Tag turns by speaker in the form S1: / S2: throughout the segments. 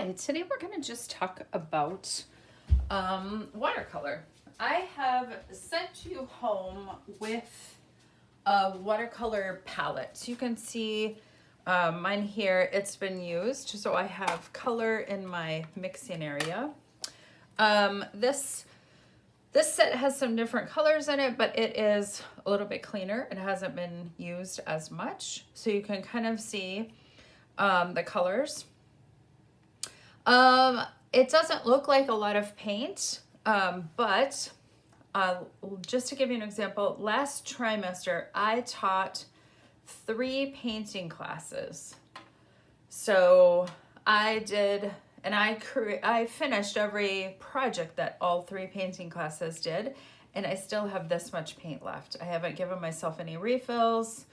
S1: Hi, today we're going to just talk about watercolor. I have sent you home with a watercolor palette. So you can see mine here, it's been used. So I have color in my mixing area. This set has some different colors in it, but it is a little bit cleaner. It hasn't been used as much. So you can kind of see the colors. It doesn't look like a lot of paint, but just to give you an example, last trimester I taught 3 painting classes. So I did, and I finished every project that all 3 painting classes did, and I still have this much paint left. I haven't given myself any refills.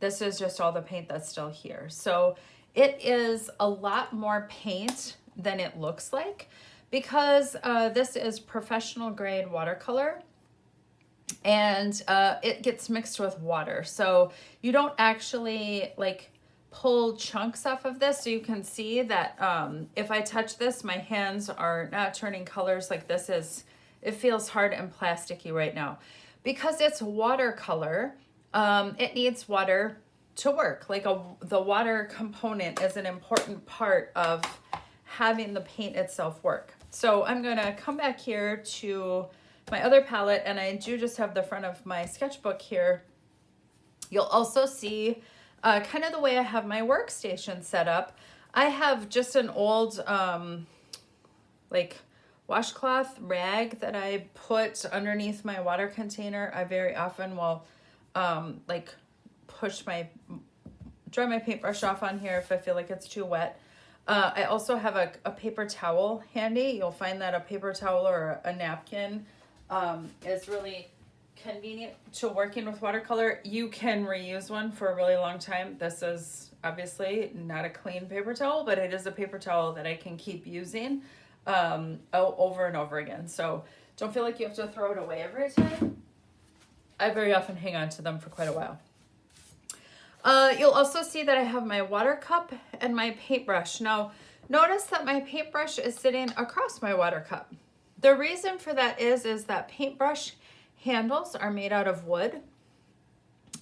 S1: This is just all the paint that's still here. So it is a lot more paint than it looks like because this is professional grade watercolor, and it gets mixed with water. So you don't actually like pull chunks off of this. So you can see that if I touch this, my hands are not turning colors like this is. It feels hard and plasticky right now. Because it's watercolor, it needs water to work. Like the water component is an important part of having the paint itself work. So I'm gonna come back here to my other palette, and I do just have the front of my sketchbook here. You'll also see kind of the way I have my workstation set up. I have just an old like washcloth rag that I put underneath my water container. I very often will like dry my paintbrush off on here if I feel like it's too wet. I also have a paper towel handy. You'll find that a paper towel or a napkin is really convenient to working with watercolor. You can reuse one for a really long time. This is obviously not a clean paper towel, but it is a paper towel that I can keep using over and over again. So don't feel like you have to throw it away every time. I very often hang on to them for quite a while. You'll also see that I have my water cup and my paintbrush. Now, notice that my paintbrush is sitting across my water cup. The reason for that is that paintbrush handles are made out of wood,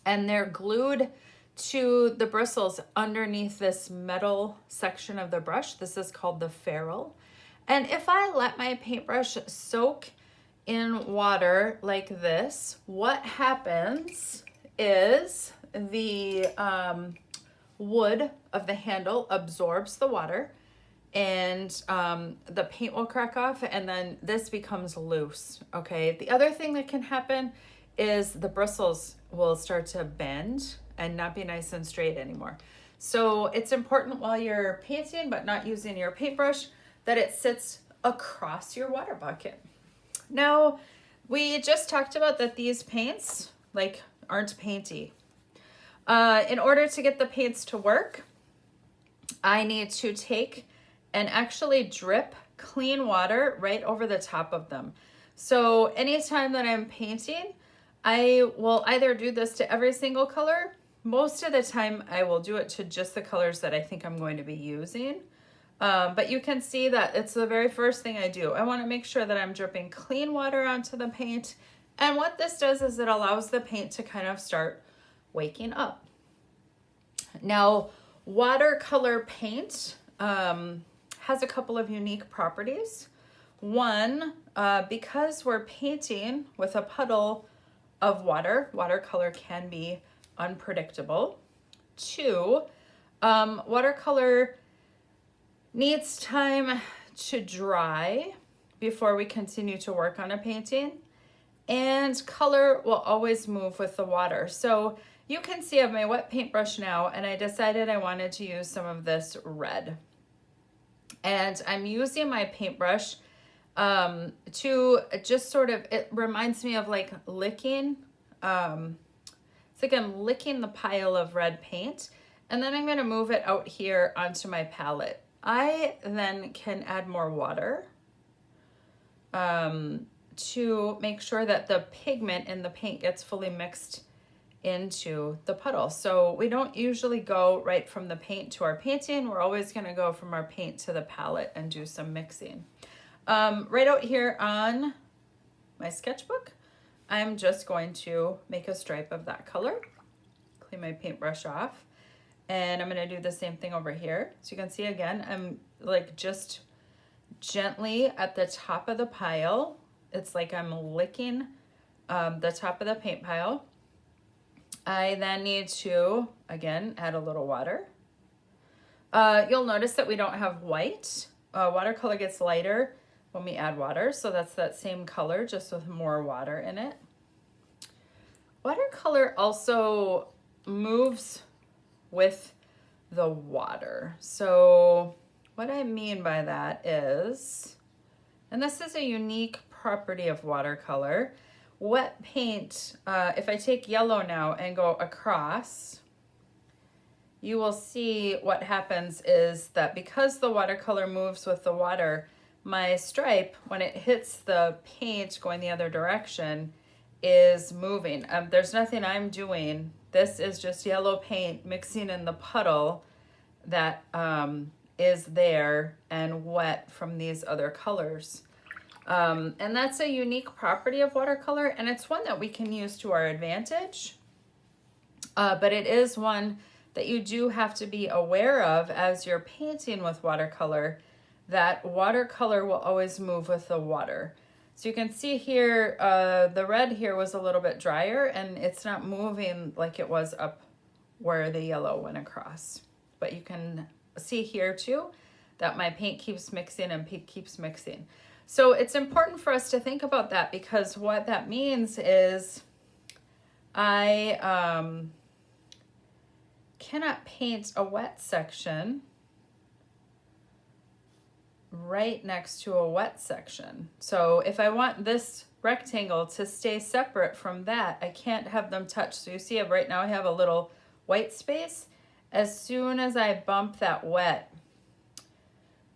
S1: and they're glued to the bristles underneath this metal section of the brush. This is called the ferrule. And if I let my paintbrush soak in water like this, what happens is the wood of the handle absorbs the water, and the paint will crack off, and then this becomes loose. Okay, the other thing that can happen is the bristles will start to bend and not be nice and straight anymore. So it's important while you're painting but not using your paintbrush that it sits across your water bucket. Now, we just talked about that these paints aren't painty. In order to get the paints to work, I need to take and actually drip clean water right over the top of them. So anytime that I'm painting, I will either do this to every single color. Most of the time I will do it to just the colors that I think I'm going to be using. But you can see that it's the very first thing I do. I want to make sure that I'm dripping clean water onto the paint. And what this does is it allows the paint to kind of start waking up. Now, watercolor paint has a couple of unique properties. One, because we're painting with a puddle of water, watercolor can be unpredictable. 2, watercolor needs time to dry before we continue to work on a painting, and color will always move with the water. So you can see I have my wet paintbrush now, and I decided I wanted to use some of this red. And I'm using my paintbrush to just sort of, it reminds me of like licking, it's like I'm licking the pile of red paint, and then I'm going to move it out here onto my palette. I then can add more water to make sure that the pigment in the paint gets fully mixed into the puddle. So we don't usually go right from the paint to our painting. We're always going to go from our paint to the palette and do some mixing. Right out here on my sketchbook, I'm just going to make a stripe of that color, clean my paintbrush off, and I'm going to do the same thing over here. So you can see again, I'm like just gently at the top of the pile. It's like I'm licking the top of the paint pile. I then need to, again, add a little water. You'll notice that we don't have white. Watercolor gets lighter when we add water, so that's that same color, just with more water in it. Watercolor also moves with the water. So what I mean by that is, and this is a unique property of watercolor, wet paint, if I take yellow now and go across, you will see what happens is that because the watercolor moves with the water, my stripe, when it hits the paint going the other direction, is moving. There's nothing I'm doing. This is just yellow paint mixing in the puddle that is there and wet from these other colors. And that's a unique property of watercolor, and it's one that we can use to our advantage. But it is one that you do have to be aware of as you're painting with watercolor, that watercolor will always move with the water. So you can see here, the red here was a little bit drier, and it's not moving like it was up where the yellow went across. But you can see here too that my paint keeps mixing and paint keeps mixing. So it's important for us to think about that, because what that means is I cannot paint a wet section right next to a wet section. So if I want this rectangle to stay separate from that, I can't have them touch. So you see right now I have a little white space. As soon as I bump that wet,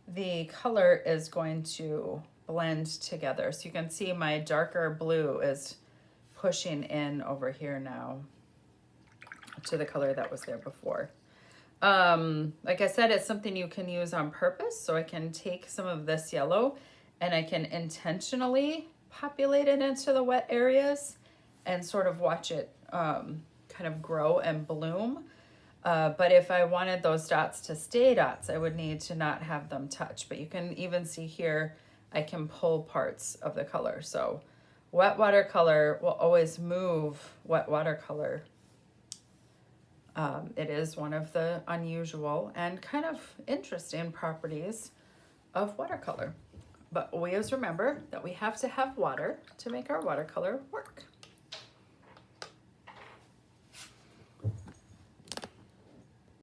S1: the color is going to blend together. So you can see my darker blue is pushing in over here now to the color that was there before. Like I said, it's something you can use on purpose. So I can take some of this yellow and I can intentionally populate it into the wet areas and sort of watch it kind of grow and bloom. But if I wanted those dots to stay dots, I would need to not have them touch. But you can even see here, I can pull parts of the color. So wet watercolor will always move wet watercolor. It is one of the unusual and kind of interesting properties of watercolor. But always remember that we have to have water to make our watercolor work.